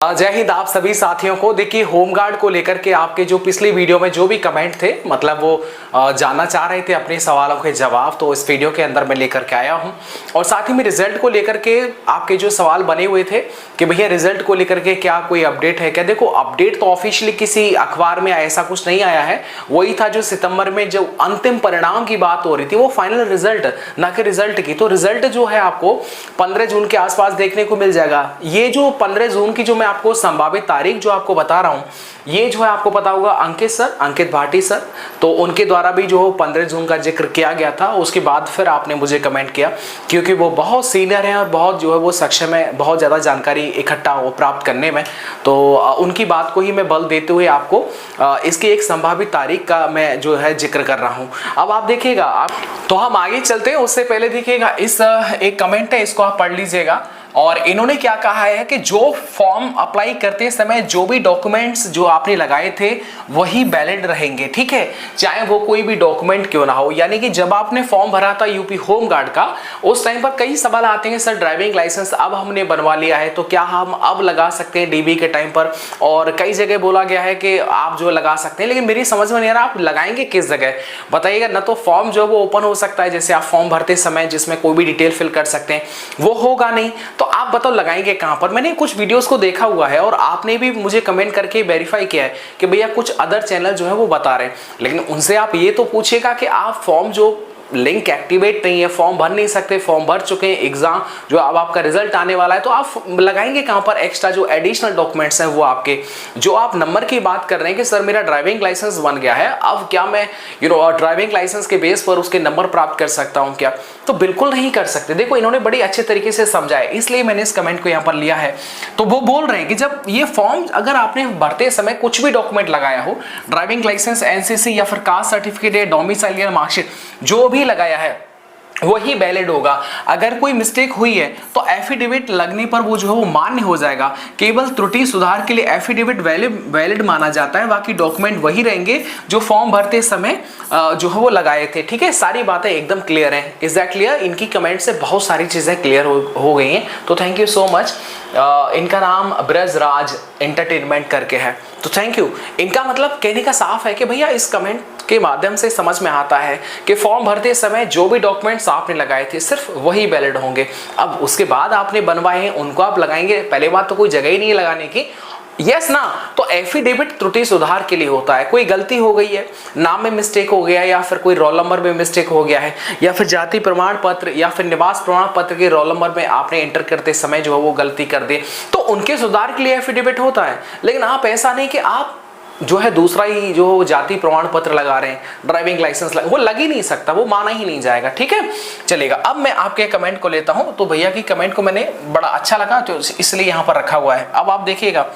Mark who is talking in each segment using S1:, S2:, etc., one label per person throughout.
S1: जय हिंद आप सभी साथियों को। देखिए होमगार्ड को लेकर के आपके जो पिछली वीडियो में जो भी कमेंट थे, मतलब वो जानना चाह रहे थे अपने सवालों के जवाब, तो इस वीडियो के अंदर मैं लेकर के आया हूं। और साथ ही में रिजल्ट को लेकर के आपके जो सवाल बने हुए थे कि भैया रिजल्ट को लेकर के क्या कोई अपडेट है क्या। देखो अपडेट तो ऑफिशियली किसी अखबार में ऐसा कुछ नहीं आया है, वही था जो सितंबर में जो अंतिम परिणाम की बात हो रही थी, वो फाइनल रिजल्ट ना कि रिजल्ट की। तो रिजल्ट जो है आपको 15 जून के आसपास देखने को मिल जाएगा। ये जो 15 जून की जो मैं आपको संभावित तारीख जो आपको बता रहा हूं, ये जो है आपको पता होगा अंकित भाटी सर, तो उनके द्वारा भी जो 15 जून का जिक्र किया गया था। उसके बाद फिर आपने मुझे कमेंट किया, क्योंकि वो बहुत सीनियर हैं और बहुत जो है वो सक्षम है बहुत ज़्यादा जानकारी इकट्ठा प्राप्त करने में, तो उनकी बात को ही मैं बल देते हुए आपको इसकी एक संभावित तारीख का मैं जो है जिक्र कर रहा हूँ। अब आप देखिएगा, आप तो हम आगे चलते हैं, उससे पहले देखिएगा इस एक कमेंट है, इसको आप पढ़ लीजिएगा। और इन्होंने क्या कहा है कि जो फॉर्म अप्लाई करते समय जो भी डॉक्यूमेंट्स जो आपने लगाए थे वही वैलिड रहेंगे, ठीक है, चाहे वो कोई भी डॉक्यूमेंट क्यों ना हो। यानी कि जब आपने फॉर्म भरा था यूपी होमगार्ड का, उस टाइम पर कई सवाल आते हैं, सर ड्राइविंग लाइसेंस अब हमने बनवा लिया है तो क्या हम अब लगा सकते हैं डीबी के टाइम पर, और कई जगह बोला गया है कि आप जो लगा सकते हैं, लेकिन मेरी समझ में नहीं आ रहा आप लगाएंगे किस जगह, बताइएगा ना। तो फॉर्म जो है वो ओपन हो सकता है, जैसे आप फॉर्म भरते समय जिसमें कोई भी डिटेल फिल कर सकते हैं, वो होगा नहीं, तो आप बताओ लगाएंगे कहां पर। मैंने कुछ वीडियोस को देखा हुआ है और आपने भी मुझे कमेंट करके वेरीफाई किया है कि भैया कुछ अदर चैनल जो है वो बता रहे हैं, लेकिन उनसे आप ये तो पूछेगा कि आप फॉर्म जो लिंक एक्टिवेट नहीं है, फॉर्म भर नहीं सकते, फॉर्म भर चुके हैं, एग्जाम जो अब आपका रिजल्ट आने वाला है, तो आप लगाएंगे कहां पर एक्स्ट्रा जो एडिशनल डॉक्यूमेंट्स हैं वो आपके। जो आप नंबर की बात कर रहे हैं कि सर मेरा ड्राइविंग लाइसेंस बन गया है, अब क्या मैं ड्राइविंग लाइसेंस के बेस पर उसके नंबर प्राप्त कर सकता हूं क्या, तो बिल्कुल नहीं कर सकते। देखो इन्होंने बड़ी अच्छे तरीके से समझाया, इसलिए मैंने इस कमेंट को यहाँ पर लिया है। तो वो बोल रहे हैं कि जब ये फॉर्म अगर आपने भरते समय कुछ भी डॉक्यूमेंट लगाया हो, ड्राइविंग लाइसेंस, एनसीसी या फिर कास्ट सर्टिफिकेट या डोमिसाइल मार्कशीट जो भी लगाया है वही वैलिड होगा। अगर कोई मिस्टेक हुई है तो एफिडेविट लगने पर वो जो है वो मान्य हो जाएगा। केवल त्रुटि सुधार के लिए एफिडेविट वैलिड माना जाता है, बाकी डॉक्यूमेंट वही रहेंगे जो फॉर्म भरते समय जो है वो लगाए थे, ठीक है। सारी बातें एकदम क्लियर हैं। Is that clear? इनकी कमेंट से बहुत सारी चीजें क्लियर हो गई हैं, तो थैंक यू सो मच। इनका नाम ब्रजराज एंटरटेनमेंट करके है, तो थैंक यू। इनका मतलब कहने का साफ है कि भैया इस कमेंट के माध्यम से समझ में आता है कि फॉर्म भरते समय जो भी डॉक्यूमेंट्स आपने लगाए थे सिर्फ वही वैलिड होंगे। अब उसके बाद आपने बनवाए हैं उनको आप लगाएंगे, पहले बात तो कोई जगह ही नहीं लगाने की, यस ना। तो एफिडेविट त्रुटि सुधार के लिए होता है, कोई गलती हो गई है, नाम में मिस्टेक हो गया है, या फिर कोई रोल नंबर में मिस्टेक हो गया है, या फिर जाति प्रमाण पत्र या फिर निवास प्रमाण पत्र के रोल नंबर में आपने एंटर करते समय जो है वो गलती कर दी, तो उनके सुधार के लिए एफिडेविट होता है। लेकिन आप ऐसा नहीं कि आप जो है दूसरा ही जो जाति प्रमाण पत्र लगा रहे हैं, ड्राइविंग लाइसेंस वो लग ही नहीं सकता, वो माना ही नहीं जाएगा, ठीक है। चलेगा, अब मैं आपके कमेंट को लेता हूं। तो भैया की कमेंट को मैंने बड़ा अच्छा लगा तो इसलिए यहां पर रखा हुआ है। अब आप देखिएगा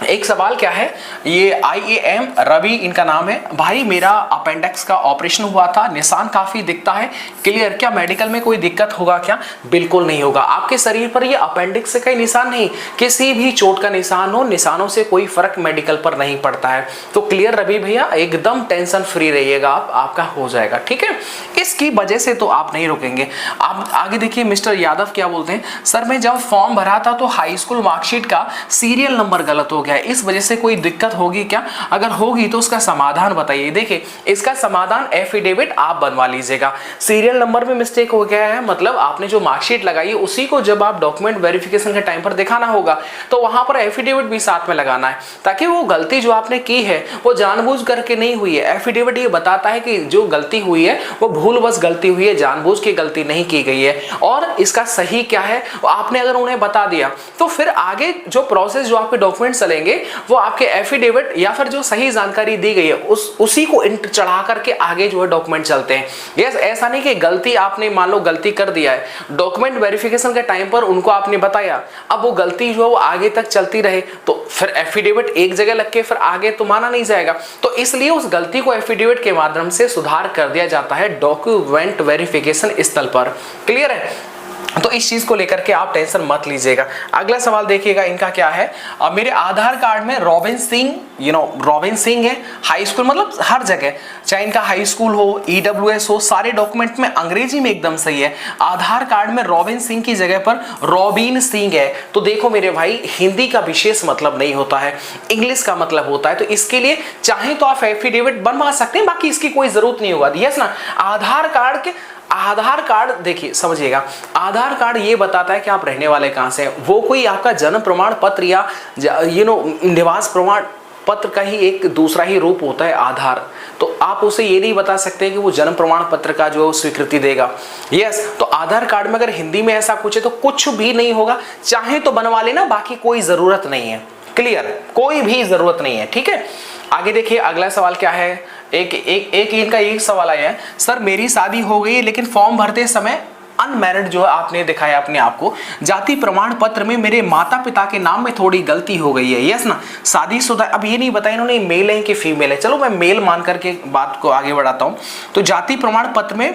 S1: एक सवाल क्या है, ये IAM रवि इनका नाम है। भाई मेरा अपेंडिक्स का ऑपरेशन हुआ था, निशान काफी दिखता है, क्लियर, क्या मेडिकल में कोई दिक्कत होगा क्या? बिल्कुल नहीं होगा। आपके शरीर पर ये अपेंडिक्स से कोई निशान नहीं, किसी भी चोट का निशान हो, निशानों से कोई फर्क मेडिकल पर नहीं पड़ता है। तो क्लियर रवि भैया, एकदम टेंशन फ्री रहिएगा, आपका हो जाएगा, ठीक है। इसकी वजह से तो आप नहीं रुकेंगे। आप आगे देखिए मिस्टर यादव क्या बोलते हैं, सर मैं जब फॉर्म भरा था तो हाई स्कूल मार्कशीट का सीरियल नंबर गलत हो गया, इस वजह से कोई दिक्कत होगी क्या? अगर होगी तो उसका समाधान बताइए। देखिए इसका समाधान एफिडेविट आप बनवा लीजिएगा। सीरियल नंबर में मिस्टेक हो गया है, मतलब आपने जो मार्कशीट लगाई है उसी को जब आप डॉक्यूमेंट वेरिफिकेशन के टाइम पर दिखाना होगा, तो वहां पर एफिडेविट भी साथ में लगाना है, ताकि वो गलती जो आपने की है वो जानबूझ करके नहीं हुई है। एफिडेविट ये बताता है कि जो गलती हुई है वो भूलवश गलती हुई है, जानबूझ की गलती नहीं की गई है, और इसका सही क्या है आपने अगर उन्हें बता दिया, तो फिर आगे जो प्रोसेस जो आपके डॉक्यूमेंट चलेंगे वो आपके एफिडेविट या फिर जो सही जानकारी दी गई है उसी को चढ़ा करके आगे जो है डॉक्यूमेंट चलते हैं। यस, ऐसा नहीं कि गलती आपने मान लो गलती कर दिया है, डॉक्यूमेंट वेरिफिकेशन के टाइम पर उनको आपने बताया, अब वो गलती जो है वो आगे तक चलती रहे, तो फिर एफिडेविट एक जगह लग के फिर आगे तो माना नहीं जाएगा। तो इसलिए उस गलती को एफिडेविट के माध्यम से सुधार कर दिया जाता है डॉक्यूमेंट वेरिफिकेशन स्थल पर। क्लियर है? तो इस चीज को लेकर के आप टेंशन मत लीजिएगा। अगला सवाल देखिएगा इनका क्या है, मेरे आधार कार्ड में रोबिन सिंह, रोबिन सिंह है, हाई स्कूल मतलब हर जगह, चाहे इनका हाई स्कूल हो, ईडब्ल्यूएस हो, सारे डॉक्यूमेंट में अंग्रेजी में एकदम सही है। आधार कार्ड में रोबिन सिंह की जगह पर रोबिन सिंह है। तो देखो मेरे भाई, हिंदी का विशेष मतलब नहीं होता है, इंग्लिश का मतलब होता है। तो इसके लिए चाहे तो आप एफिडेविट बनवा सकते हैं, बाकी इसकी कोई जरूरत नहीं होगा। यस ना, आधार कार्ड देखिए समझिएगा, आधार कार्ड ये बताता है कि आप रहने वाले कहां से हैं। वो कोई आपका जन्म प्रमाण पत्र या निवास प्रमाण पत्र का ही एक दूसरा ही रूप होता है आधार। तो आप उसे ये नहीं बता सकते कि वो जन्म प्रमाण पत्र का जो स्वीकृति देगा। यस, तो आधार कार्ड में अगर हिंदी में ऐसा कुछ है तो कुछ भी नहीं होगा, चाहे तो बनवा लेना, बाकी कोई जरूरत नहीं है। क्लियर, कोई भी जरूरत नहीं है। ठीक है, आगे देखिए अगला सवाल क्या है। एक इनका एक सवाल आया है, सर मेरी शादी हो गई है लेकिन फॉर्म भरते समय अनमैरिड जो है आपने दिखाया अपने आप को, जाति प्रमाण पत्र में मेरे माता पिता के नाम में थोड़ी गलती हो गई है। यस ना, शादीशुदा, अब ये नहीं बताया इन्होंने मेल है कि फीमेल है, चलो मैं मेल मान करके बात को आगे बढ़ाता हूं। तो जाति प्रमाण पत्र में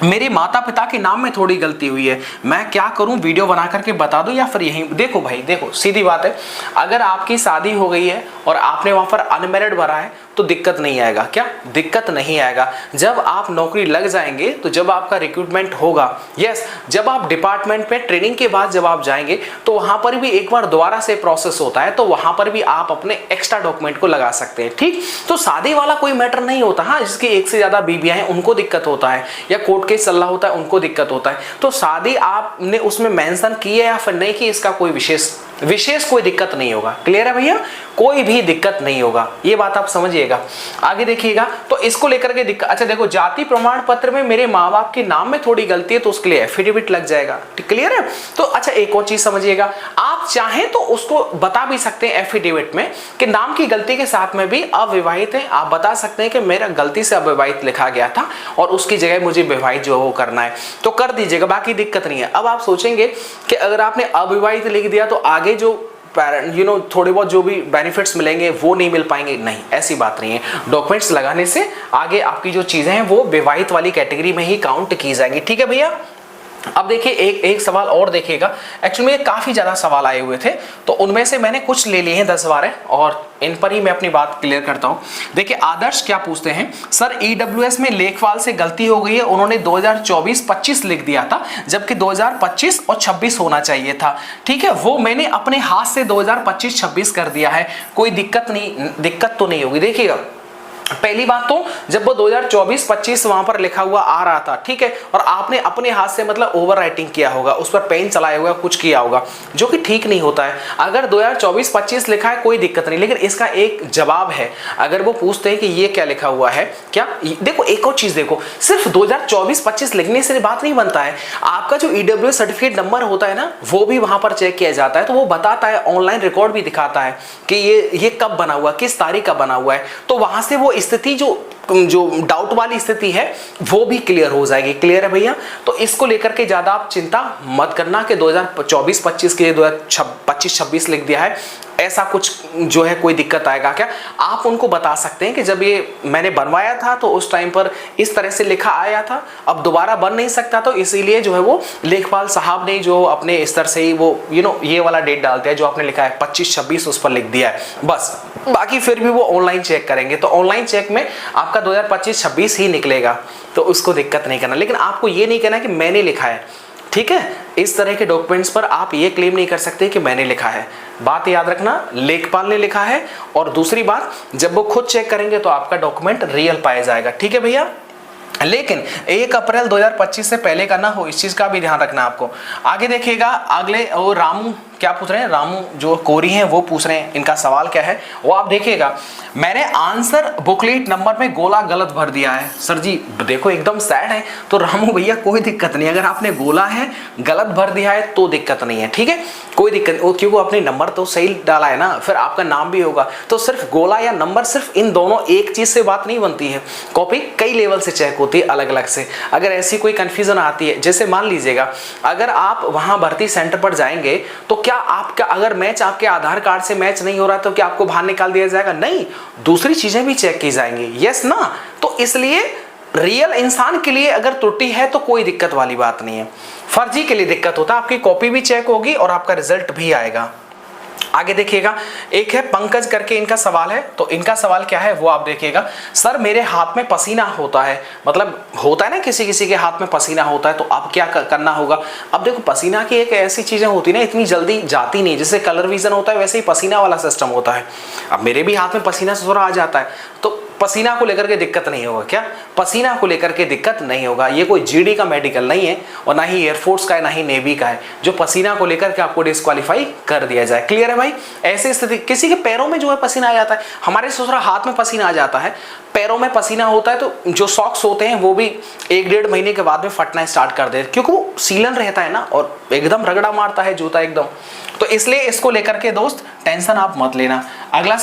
S1: मेरे माता पिता के नाम में थोड़ी गलती हुई है, मैं क्या करूं, वीडियो बना करके बता दो या फिर यहीं। देखो भाई, देखो सीधी बात है, अगर आपकी शादी हो गई है और आपने वहां पर अनमैरिड भरा है तो दिक्कत नहीं आएगा। क्या दिक्कत नहीं आएगा? जब आप नौकरी लग जाएंगे तो जब आपका रिक्रूटमेंट होगा, यस, जब आप डिपार्टमेंट में ट्रेनिंग के बाद जब आप जाएंगे तो वहां पर भी एक बार दोबारा से प्रोसेस होता है, तो वहां पर भी आप अपने एक्स्ट्रा डॉक्यूमेंट को लगा सकते हैं। ठीक, तो शादी वाला कोई मैटर नहीं होता। हाँ, जिसकी एक से ज्यादा बीबियां हैं उनको दिक्कत होता है, या कोर्ट केस चल रहा होता है उनको दिक्कत होता है। तो शादी आपने उसमें मेंशन की है या फिर नहीं की, इसका कोई विशेष कोई दिक्कत नहीं होगा। क्लियर है भैया, कोई भी दिक्कत नहीं होगा, ये बात आप समझिएगा। आगे देखिएगा, तो इसको लेकर के दिक्कत, अच्छा देखो, जाति प्रमाण पत्र में मेरे माँ बाप के नाम में थोड़ी गलती है तो उसके लिए एफिडेविट लग जाएगा। क्लियर है? तो अच्छा एक और चीज समझिएगा, आप चाहें तो उसको बता भी सकते हैं एफिडेविट में कि नाम की गलती के साथ में भी अविवाहित है, आप बता सकते हैं कि मेरा गलती से अविवाहित लिखा गया था और उसकी जगह मुझे विवाहित जो वो करना है, तो कर दीजिएगा, बाकी दिक्कत नहीं है। अब आप सोचेंगे कि अगर आपने अविवाहित लिख दिया तो आगे जो थोड़े बहुत जो भी बेनिफिट्स मिलेंगे वो नहीं मिल पाएंगे। नहीं, ऐसी बात नहीं है। डॉक्यूमेंट्स लगाने से आगे आपकी जो चीजें हैं वो विवाहित वाली कैटेगरी में ही काउंट की जाएंगी। ठीक है भैया। अब देखिए एक सवाल और देखिएगा, एक्चुअली में काफी ज्यादा सवाल आए हुए थे तो उनमें से मैंने कुछ ले लिए हैं 10-12 और इन पर ही मैं अपनी बात क्लियर करता हूं। देखिए आदर्श क्या पूछते हैं, सर ईडब्ल्यूएस में लेखपाल से गलती हो गई है, उन्होंने 2024-25 लिख दिया था जबकि 2025 और 26 होना चाहिए था। ठीक है, वो मैंने अपने हाथ से 2025-26 कर दिया है, कोई दिक्कत तो नहीं होगी। देखिएगा पहली बात तो जब वो 2024-25 वहां पर लिखा हुआ आ रहा था, ठीक है, और आपने अपने हाथ से मतलब ओवर राइटिंग किया होगा, उस पर पेन चलाया होगा, कुछ किया होगा, जो कि ठीक नहीं होता है। अगर 2024-25 लिखा है कोई दिक्कत नहीं, लेकिन इसका एक जवाब है। अगर वो पूछते हैं कि ये क्या लिखा हुआ है, क्या, देखो एक और चीज देखो, सिर्फ 2024-25 लिखने से बात नहीं बनता है, आपका जो ईडब्ल्यूएस सर्टिफिकेट नंबर होता है ना, वो भी वहां पर चेक किया जाता है, तो वो बताता है, ऑनलाइन रिकॉर्ड भी दिखाता है कि ये कब बना हुआ, किस तारीख का बना हुआ है, तो वहां से वो स्थिति जो डाउट वाली स्थिति है वो भी क्लियर हो जाएगी। क्लियर है भैया? तो इसको लेकर के ज्यादा आप चिंता मत करना कि 2024-25 के 2025-26 लिख दिया है, ऐसा कुछ जो है कोई दिक्कत आएगा क्या? आप उनको बता सकते हैं कि जब ये मैंने बनवाया था तो उस टाइम पर इस तरह से लिखा आया था, अब दोबारा बन नहीं सकता, तो इसीलिए जो है वो लेखपाल साहब ने जो अपने स्तर से ही वो ये वाला डेट डालते हैं जो आपने लिखा है 25-26 उस पर लिख दिया है बस। बाकी फिर भी वो ऑनलाइन चेक करेंगे, तो ऑनलाइन चेक में आपका 2025-26 ही निकलेगा, तो उसको दिक्कत नहीं करना। लेकिन आपको ये नहीं कहना कि मैंने लिखा है, ठीक है? इस तरह के डॉक्यूमेंट्स पर आप ये क्लेम नहीं कर सकते कि मैंने लिखा है। बात याद रखना, लेखपाल ने लिखा है, और दूसरी बात जब वो खुद चेक करेंगे तो आपका डॉक्यूमेंट रियल पाया जाएगा। ठीक है भैया? लेकिन 1 अप्रैल 2025 से पहले का ना हो, इस चीज का भी ध्यान रखना आपको। आगे देखिएगा, अगले और रामू क्या पूछ रहे हैं, रामू जो कोरी हैं वो पूछ रहे हैं, इनका सवाल क्या है वो आप देखिएगा। मैंने आंसर बुकलेट नंबर में गोला गलत भर दिया है। सर जी देखो एकदम सैड है, तो रामू भैया कोई दिक्कत नहीं, अगर आपने गोला है गलत भर दिया है तो दिक्कत नहीं है, ठीक है, कोई दिक्कत, क्योंकि आपने नंबर तो सही डाला है ना, फिर आपका नाम भी होगा, तो सिर्फ गोला या नंबर, सिर्फ इन दोनों एक चीज से बात नहीं बनती है, कॉपी कई लेवल से चेक होती है अलग अलग से। अगर ऐसी कोई कंफ्यूजन आती है, जैसे मान लीजिएगा अगर आप वहां भर्ती सेंटर पर जाएंगे तो क्या आपका अगर मैच आपके आधार कार्ड से मैच नहीं हो रहा तो क्या आपको बाहर निकाल दिया जाएगा? नहीं, दूसरी चीजें भी चेक की जाएंगी। यस ना? तो इसलिए रियल इंसान के लिए अगर त्रुटि है तो कोई दिक्कत वाली बात नहीं है, फर्जी के लिए दिक्कत होता है। आपकी कॉपी भी चेक होगी और आपका रिजल्ट भी आएगा। आगे देखिएगा, एक है पंकज करके इनका सवाल है, तो इनका सवाल क्या है वो आप देखिएगा। सर मेरे हाथ में पसीना होता है, मतलब होता है ना किसी किसी के हाथ में पसीना होता है, तो अब क्या करना होगा। अब देखो पसीना की एक ऐसी चीजें होती है ना, इतनी जल्दी जाती नहीं, जैसे कलर विजन होता है वैसे ही पसीना वाला सिस्टम होता है। अब मेरे भी हाथ में पसीना से थोड़ा आ जाता है, तो पसीना को लेकर के दिक्कत नहीं होगा। क्या पसीना को लेकर के दिक्कत नहीं होगा। ये कोई जीडी का मेडिकल नहीं है और ना ही एयरफोर्स का है ना ही नेवी का है जो पसीना को लेकर के आपको डिस्क्वालीफाई कर दिया जाए। क्लियर है भाई। ऐसी स्थिति किसी के पैरों में जो है पसीना आ जाता है, हमारे ससुरा हाथ में पसीना आ जाता है, पैरों में पसीना होता है, तो जो सॉक्स होते हैं वो भी 1-1.5 महीने के बाद में फटना स्टार्ट कर देते, क्योंकि वो सीलन रहता है ना और एकदम रगड़ा मारता है जूता एकदम। तो इसलिए इसको लेकर के दोस्त टेंशन आप मत लेना। अगला